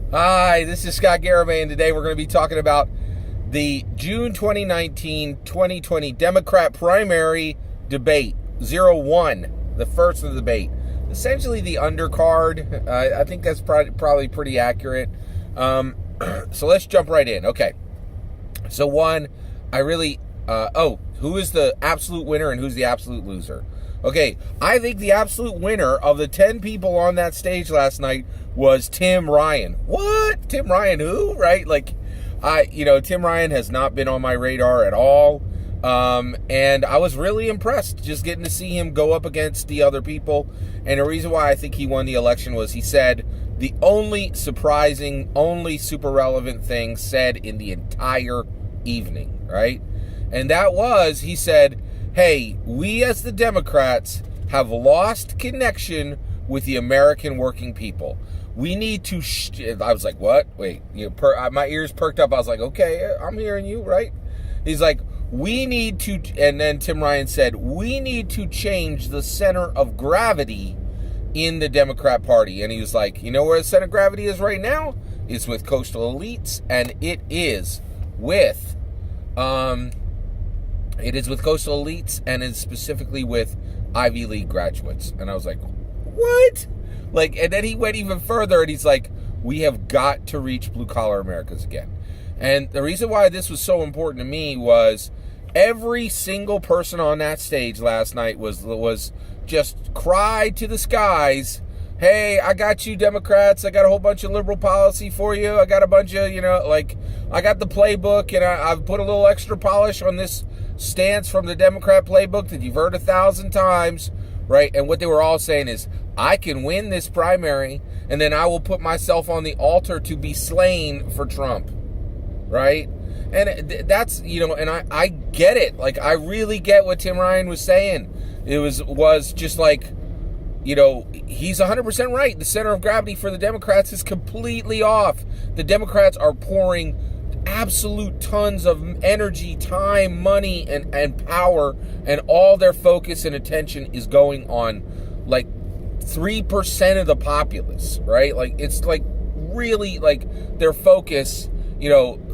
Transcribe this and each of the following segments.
Hi, this is Scott Garibay, and today we're going to be talking about the June 2019-2020 Democrat primary debate, 01, the first of the debate. Essentially the undercard. I think that's probably pretty accurate. So let's jump right in. Okay. So one, who is the absolute winner and who's the absolute loser? Okay, I think the absolute winner of the 10 people on that stage last night was Tim Ryan. What? Tim Ryan who? Right? Tim Ryan has not been on my radar at all. And I was really impressed just getting to see him go up against the other people. And the reason why I think he won the election was he said the only surprising, only super relevant thing said in the entire evening, right? And that was, he said, hey, we as the Democrats have lost connection with the American working people. We need to, I was like, what? Wait, my ears perked up. I was like, okay, I'm hearing you, right? He's like, we need to, and then Tim Ryan said, we need to change the center of gravity in the Democrat Party. And he was like, you know where the center of gravity is right now? It's with coastal elites, and it is with, coastal elites, and it's specifically with Ivy League graduates. And I was like, what? And then he went even further, and he's like, we have got to reach blue-collar Americans again. And the reason why this was so important to me was every single person on that stage last night was just cried to the skies, hey, I got you, Democrats. I got a whole bunch of liberal policy for you. I got a bunch of, I got the playbook, and I've put a little extra polish on this stance from the Democrat playbook that you've heard 1,000 times, right? And what they were all saying is, I can win this primary, and then I will put myself on the altar to be slain for Trump, right? And that's, and I get it. I really get what Tim Ryan was saying. It was just like, he's 100% right. The center of gravity for the Democrats is completely off. The Democrats are pouring absolute tons of energy, time, money, and power, and all their focus and attention is going on 3% of the populace, right? It's really their focus,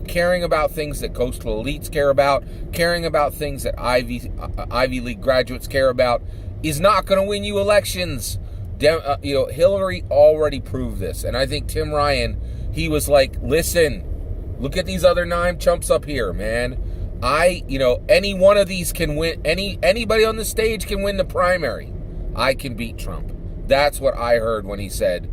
caring about things that coastal elites care about, caring about things that Ivy League graduates care about, is not going to win you elections. Hillary already proved this. And I think Tim Ryan, he was like, listen, look at these other 9 chumps up here, man. Any one of these can win. Anybody on the stage can win the primary. I can beat Trump. That's what I heard when he said,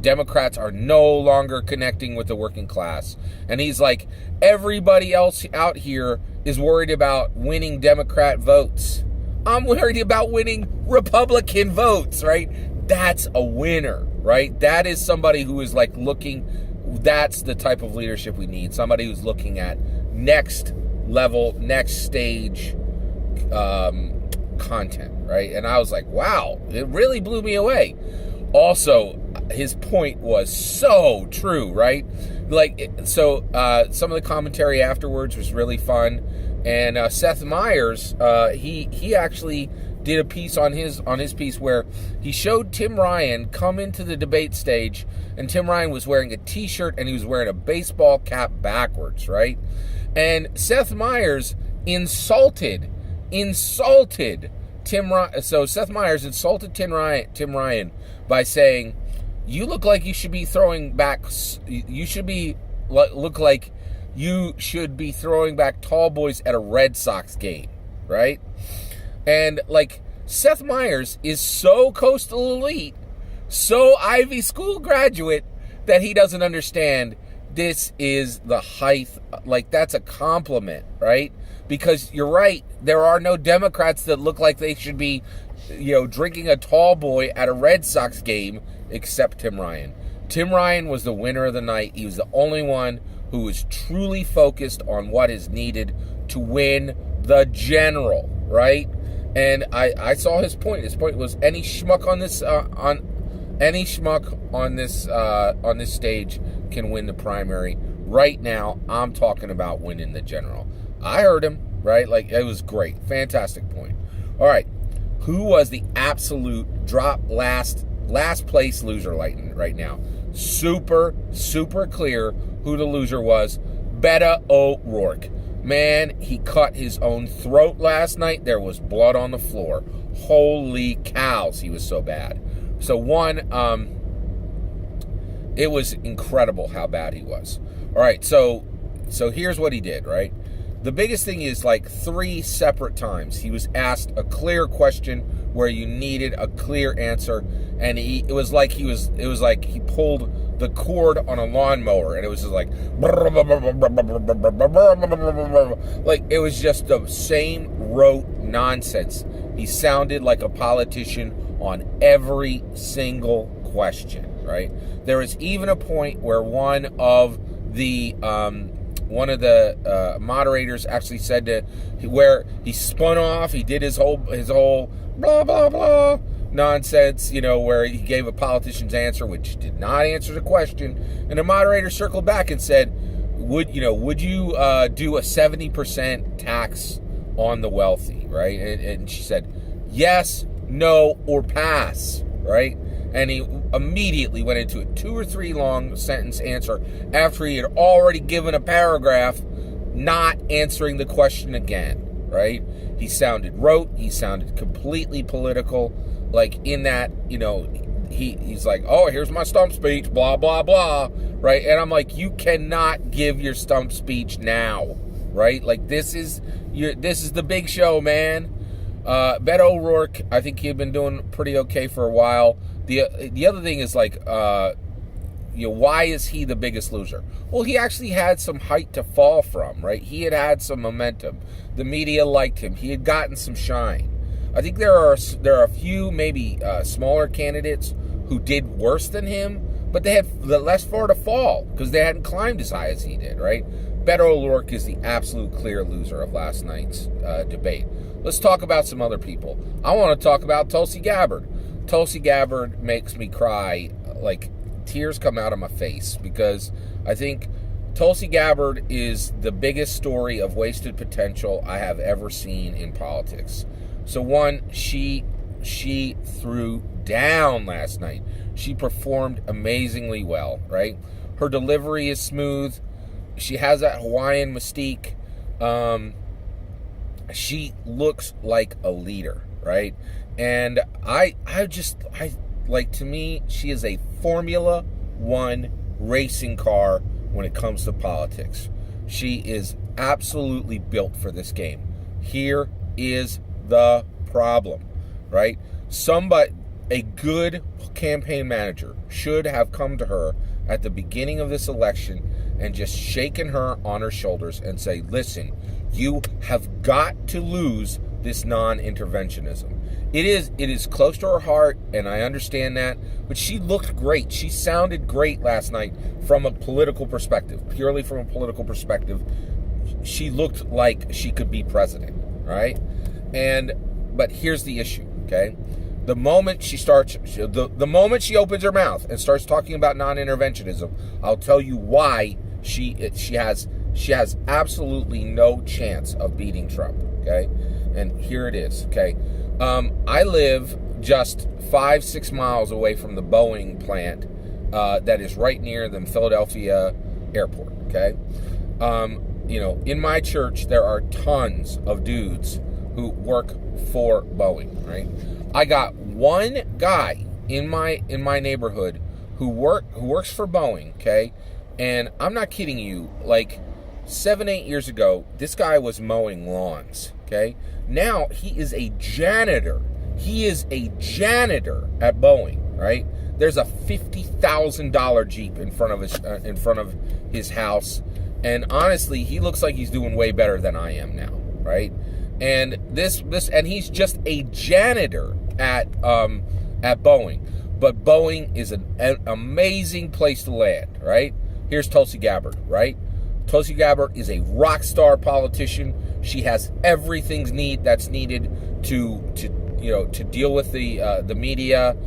Democrats are no longer connecting with the working class. And he's like, everybody else out here is worried about winning Democrat votes. I'm worried about winning Republican votes, right? That's a winner, right? That is somebody who is that's the type of leadership we need. Somebody who's looking at next level, next stage content, right? And I was like, wow, it really blew me away. Also, his point was so true, right? Some of the commentary afterwards was really fun. And Seth Meyers, he actually did a piece on his piece where he showed Tim Ryan come into the debate stage, and Tim Ryan was wearing a t-shirt and he was wearing a baseball cap backwards, right? And Seth Meyers insulted Tim Ryan. So Seth Meyers insulted Tim Ryan by saying, you look like you should be throwing back, look like you should be throwing back tall boys at a Red Sox game, right? And Seth Meyers is so coastal elite, so Ivy School graduate, that he doesn't understand this is the height. That's a compliment, right? Because you're right, there are no Democrats that look like they should be, drinking a tall boy at a Red Sox game except Tim Ryan. Tim Ryan was the winner of the night. He was the only one who was truly focused on what is needed to win the general, right? And I saw his point. His point was any schmuck on this stage can win the primary. Right now, I'm talking about winning the general. I heard him, right? It was great. Fantastic point. All right. Who was the absolute drop last last place loser right now. Super, super clear who the loser was. Beto ORourke. Man, he cut his own throat last night. There was blood on the floor. Holy cows, he was so bad. So one, it was incredible how bad he was. All right, so here's what he did, right? The biggest thing is, like, 3 separate times he was asked a clear question where you needed a clear answer, and it was like he pulled the cord on a lawnmower, and it was just like it was just the same rote nonsense. He sounded like a politician on every single question, right? There was even a point where one of the moderators actually said where he spun off, he did his whole blah blah blah nonsense, where he gave a politician's answer which did not answer the question, and the moderator circled back and said, would you do a 70% tax on the wealthy, right? And she said yes, no, or pass, right? And he immediately went into a 2 or 3 long sentence answer after he had already given a paragraph, not answering the question again, right? He sounded rote. He sounded completely political. Like, in that, he's like, oh, here's my stump speech, blah, blah, blah, right? And I'm like, you cannot give your stump speech now, right? Like, this is the big show, man. Beto ORourke, I think he had been doing pretty okay for a while. The other thing is, like, why is he the biggest loser? Well, he actually had some height to fall from, right? He had some momentum. The media liked him. He had gotten some shine. I think there are a few maybe smaller candidates who did worse than him, but they had less far to fall because they hadn't climbed as high as he did, right? Beto ORourke is the absolute clear loser of last night's debate. Let's talk about some other people. I want to talk about Tulsi Gabbard. Tulsi Gabbard makes me cry, like tears come out of my face, because I think Tulsi Gabbard is the biggest story of wasted potential I have ever seen in politics. So one, she threw down last night. She performed amazingly well, right? Her delivery is smooth. She has that Hawaiian mystique. She looks like a leader, right? And to me, she is a Formula One racing car when it comes to politics. She is absolutely built for this game. Here is the problem, right? A good campaign manager should have come to her at the beginning of this election and just shaken her on her shoulders and say, listen, you have got to lose this non-interventionism. It is close to her heart, and I understand that, but she looked great. She sounded great last night from a political perspective, purely from a political perspective. She looked like she could be president, right? But here's the issue, okay? The moment she opens her mouth and starts talking about non-interventionism, I'll tell you why she has absolutely no chance of beating Trump, okay? And here it is, okay? I live just 5-6 miles away from the Boeing plant that is right near the Philadelphia airport, okay? In my church, there are tons of dudes who work for Boeing, right? I got one guy in my neighborhood who works for Boeing, okay? And I'm not kidding you, like 7-8 years ago, this guy was mowing lawns, okay? Now he is a janitor. He is a janitor at Boeing, right? There's a $50,000 Jeep in front of his house, and honestly, he looks like he's doing way better than I am now, right? And and he's just a janitor at Boeing. But Boeing is an amazing place to land, right? Here's Tulsi Gabbard, right? Tulsi Gabbard is a rock star politician. She has everything that's needed to deal with the media.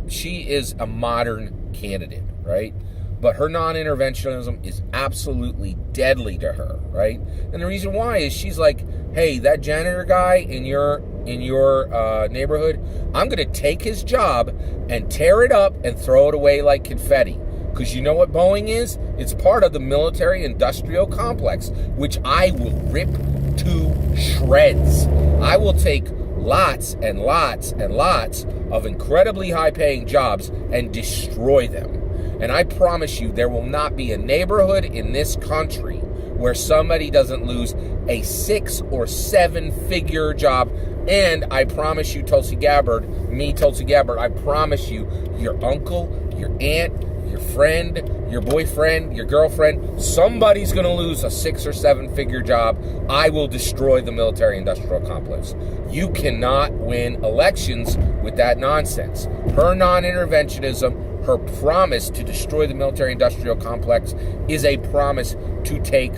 She is a modern candidate, right? But her non-interventionism is absolutely deadly to her, right? And the reason why is she's like, hey, that janitor guy in your in your neighborhood, I'm going to take his job and tear it up and throw it away like confetti. Because you know what Boeing is? It's part of the military-industrial complex, which I will rip to shreds. I will take lots and lots and lots of incredibly high-paying jobs and destroy them. And I promise you, there will not be a neighborhood in this country where somebody doesn't lose a 6 or 7-figure job. And I promise you, Tulsi Gabbard, I promise you, your uncle, your aunt, your friend, your boyfriend, your girlfriend, somebody's going to lose a 6 or 7-figure job. I will destroy the military-industrial complex. You cannot win elections with that nonsense. Her non-interventionism, her promise to destroy the military-industrial complex is a promise to take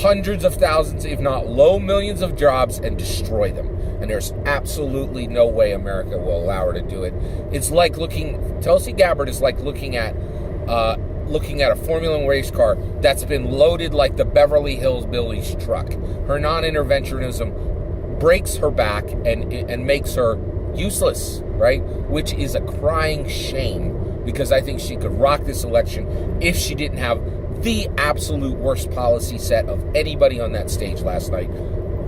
hundreds of thousands, if not low millions of jobs and destroy them. And there's absolutely no way America will allow her to do it. It's like Tulsi Gabbard is like looking at a Formula One race car that's been loaded like the Beverly Hills Billies truck. Her non-interventionism breaks her back and makes her useless, right? Which is a crying shame, because I think she could rock this election if she didn't have the absolute worst policy set of anybody on that stage last night,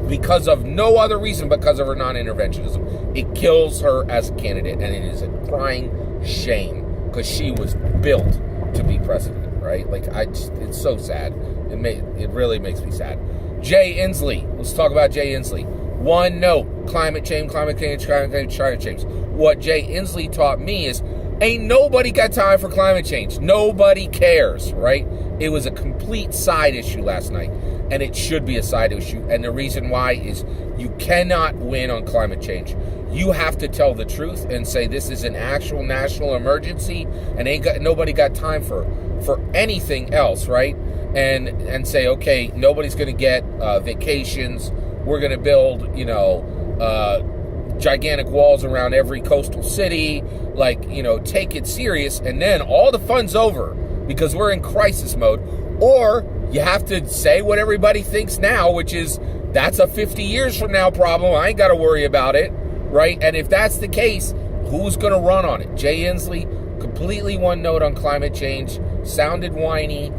because of no other reason, because of her non-interventionism. It kills her as a candidate, and it is a crying shame, because she was built to be president, right? Like, it's so sad. It really makes me sad. Jay Inslee. Let's talk about Jay Inslee. One note: climate change. What Jay Inslee taught me is, ain't nobody got time for climate change. Nobody cares, right? It was a complete side issue last night, and it should be a side issue. And the reason why is you cannot win on climate change. You have to tell the truth and say this is an actual national emergency, and nobody got time for anything else, right? And say, okay, nobody's going to get vacations. We're going to build, gigantic walls around every coastal city. Take it serious, and then all the fun's over because we're in crisis mode. Or you have to say what everybody thinks now, which is that's a 50 years from now problem. I ain't got to worry about it, right? And if that's the case, who's going to run on it? Jay Inslee, completely one note on climate change, sounded whiny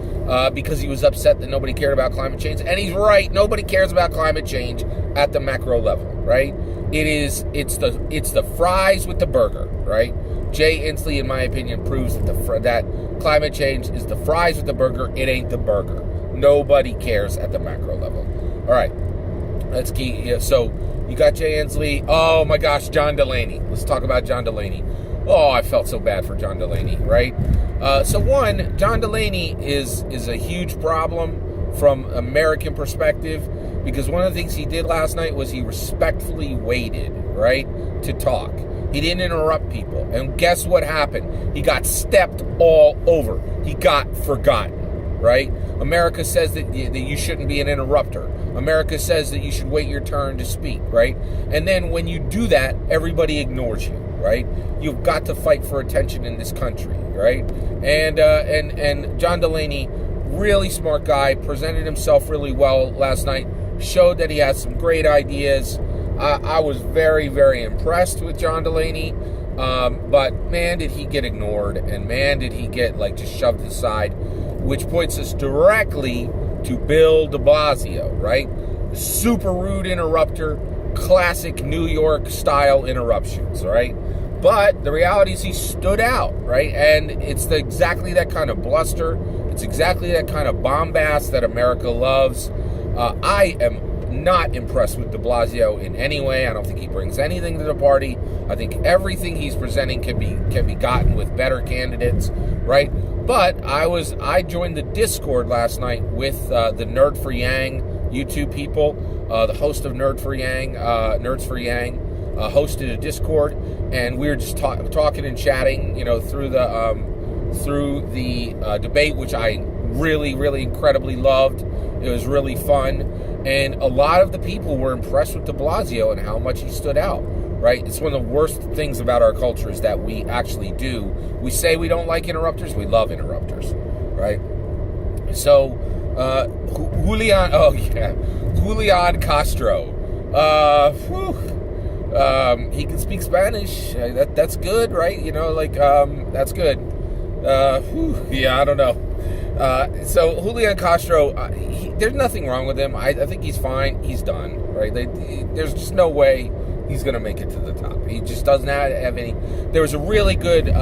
because he was upset that nobody cared about climate change. And he's right. Nobody cares about climate change at the macro level, right? It's the fries with the burger, right? Jay Inslee, in my opinion, proves that climate change is the fries with the burger. It ain't the burger. Nobody cares at the macro level. All right, let's keep. Yeah, so you got Jay Inslee. Oh my gosh, John Delaney. Let's talk about John Delaney. Oh, I felt so bad for John Delaney, right? John Delaney is a huge problem from American perspective, because one of the things he did last night was he respectfully waited, right, to talk. He didn't interrupt people. And guess what happened? He got stepped all over. He got forgotten, right? America says that you shouldn't be an interrupter. America says that you should wait your turn to speak, right? And then when you do that, everybody ignores you, right? You've got to fight for attention in this country, right? And John Delaney, really smart guy, presented himself really well last night, showed that he has some great ideas. I was very, very impressed with John Delaney, but man, did he get ignored, and man, did he get just shoved aside, which points us directly to Bill de Blasio, right? Super rude interrupter, classic New York style interruptions, right? But the reality is he stood out, right? And it's exactly that kind of bluster. It's exactly that kind of bombast that America loves. I am not impressed with de Blasio in any way. I don't think he brings anything to the party. I think everything he's presenting can be gotten with better candidates, right? But I joined the Discord last night with the Nerd for Yang YouTube people. The host of Nerds for Yang, hosted a Discord, and we were just talking and chatting, through the debate, which I really, really incredibly loved. It was really fun, and a lot of the people were impressed with de Blasio and how much he stood out, right? It's one of the worst things about our culture is that we actually do. We say we don't like interrupters. We love interrupters, right? So, Julian Castro. He can speak Spanish. That's good, right? That's good. I don't know. So Julian Castro, there's nothing wrong with him. I think he's fine. He's done, right? There's just no way he's going to make it to the top. He just doesn't have any. There was a really good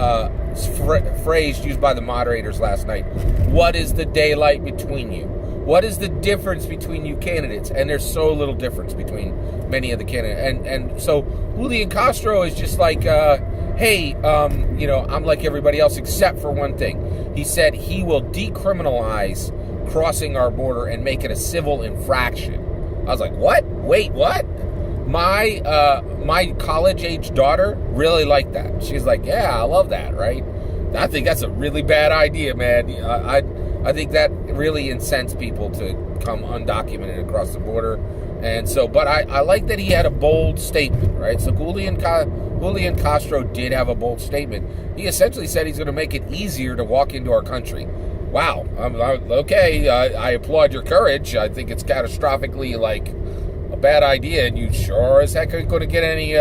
phrase used by the moderators last night. What is the daylight between you? What is the difference between you candidates? And there's so little difference between many of the candidates. And so Julian Castro is just like, hey, I'm like everybody else except for one thing. He said he will decriminalize crossing our border and make it a civil infraction. I was like, what? Wait, what? My college-age daughter really liked that. She's like, yeah, I love that, right? I think that's a really bad idea, man. I think that really incents people to come undocumented across the border. And so, but I like that he had a bold statement, right? So Julian Castro did have a bold statement. He essentially said he's going to make it easier to walk into our country. Wow. Okay. I applaud your courage. I think it's catastrophically, a bad idea, and you sure as heck ain't going to get any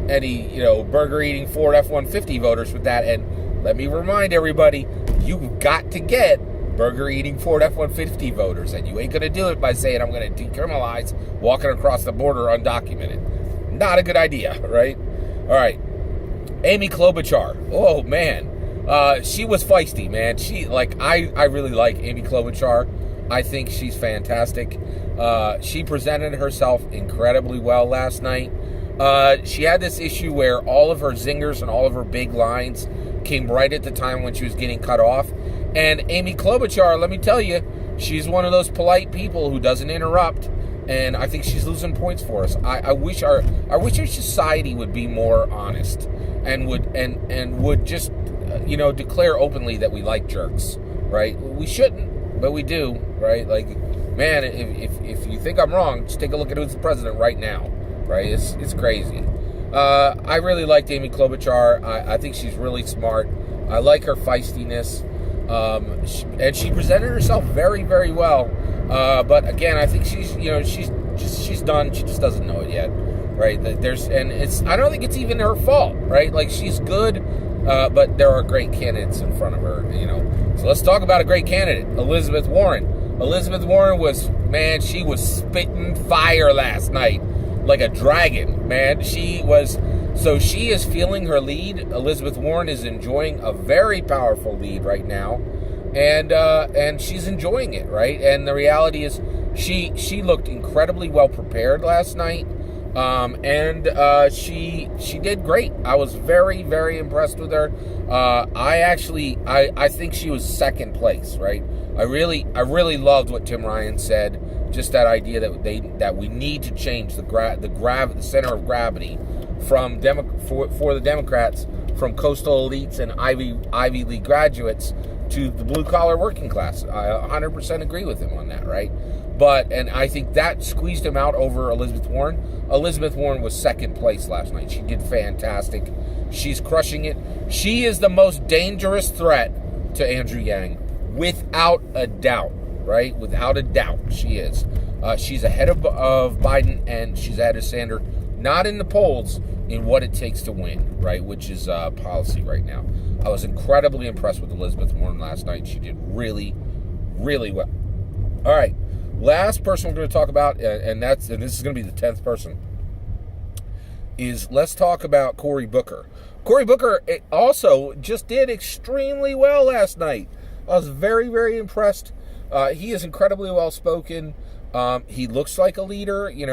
burger-eating Ford F-150 voters with that. And let me remind everybody, you've got to get burger-eating Ford F-150 voters, and you ain't going to do it by saying, I'm going to decriminalize walking across the border undocumented. Not a good idea, right? All right. Amy Klobuchar. Oh, man. She was feisty, man. I really like Amy Klobuchar. I think she's fantastic. She presented herself incredibly well last night. She had this issue where all of her zingers and all of her big lines came right at the time when she was getting cut off. And Amy Klobuchar, let me tell you, she's one of those polite people who doesn't interrupt. And I think she's losing points for us. I wish our society would be more honest and would just declare openly that we like jerks, right? We shouldn't, but we do, right? Man, if you think I'm wrong, just take a look at who's the president right now, right? It's crazy. I really liked Amy Klobuchar. I think she's really smart. I like her feistiness. And she presented herself very, very well. But again, I think she's done. She just doesn't know it yet, right? I don't think it's even her fault, right? She's good, but there are great candidates in front of her, So let's talk about a great candidate, Elizabeth Warren. Elizabeth Warren she was spitting fire last night like a dragon, man. She is feeling her lead. Elizabeth Warren is enjoying a very powerful lead right now, and she's enjoying it, right? And the reality is, she looked incredibly well prepared last night, and she did great. I was very, very impressed with her. I think she was second place, right? I really loved what Tim Ryan said. Just that idea that we need to change the center of gravity from for the Democrats from coastal elites and Ivy League graduates to the blue collar working class. I 100% agree with him on that, right? And I think that squeezed him out over Elizabeth Warren. Elizabeth Warren was second place last night. She did fantastic. She's crushing it. She is the most dangerous threat to Andrew Yang, without a doubt. Right? Without a doubt, she is. She's ahead of Biden, and she's ahead of Sanders, not in the polls, in what it takes to win, right? Which is policy right now. I was incredibly impressed with Elizabeth Warren last night. She did really, really well. All right, last person we're going to talk about, and this is going to be the 10th person, is let's talk about Cory Booker. Cory Booker also just did extremely well last night. I was very, very impressed. He is incredibly well spoken. He looks like a leader. He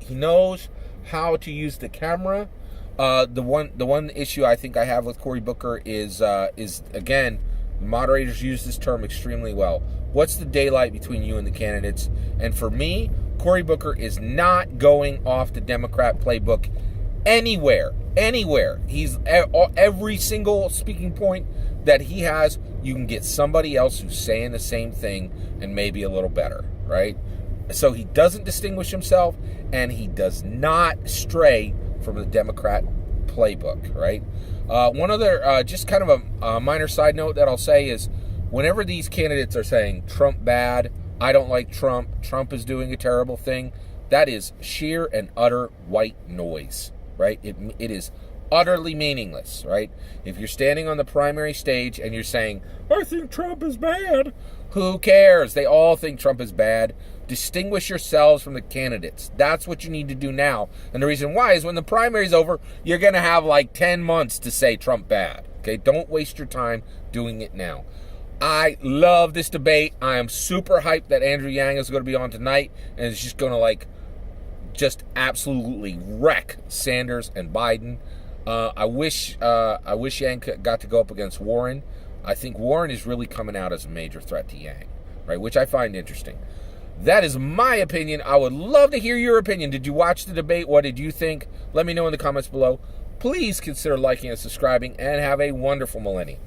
knows how to use the camera. The one issue I think I have with Cory Booker is again, moderators use this term extremely well. What's the daylight between you and the candidates? And for me, Cory Booker is not going off the Democrat playbook anywhere. He's every single speaking point that he has, you can get somebody else who's saying the same thing and maybe a little better, right? So he doesn't distinguish himself, and he does not stray from the Democrat playbook, right? One other, just kind of a minor side note that I'll say is, whenever these candidates are saying Trump bad, I don't like Trump, Trump is doing a terrible thing, That is sheer and utter white noise, right? It is utterly meaningless, right? If you're standing on the primary stage and you're saying, I think Trump is bad, who cares? They all think Trump is bad. Distinguish yourselves from the candidates. That's what you need to do now. And the reason why is when the primary's over, you're going to have like 10 months to say Trump bad. Okay, don't waste your time doing it now. I love this debate. I am super hyped that Andrew Yang is going to be on tonight and is just going to just absolutely wreck Sanders and Biden. I wish Yang got to go up against Warren. I think Warren is really coming out as a major threat to Yang, right? Which I find interesting. That is my opinion. I would love to hear your opinion. Did you watch the debate? What did you think? Let me know in the comments below. Please consider liking and subscribing, and have a wonderful millennium.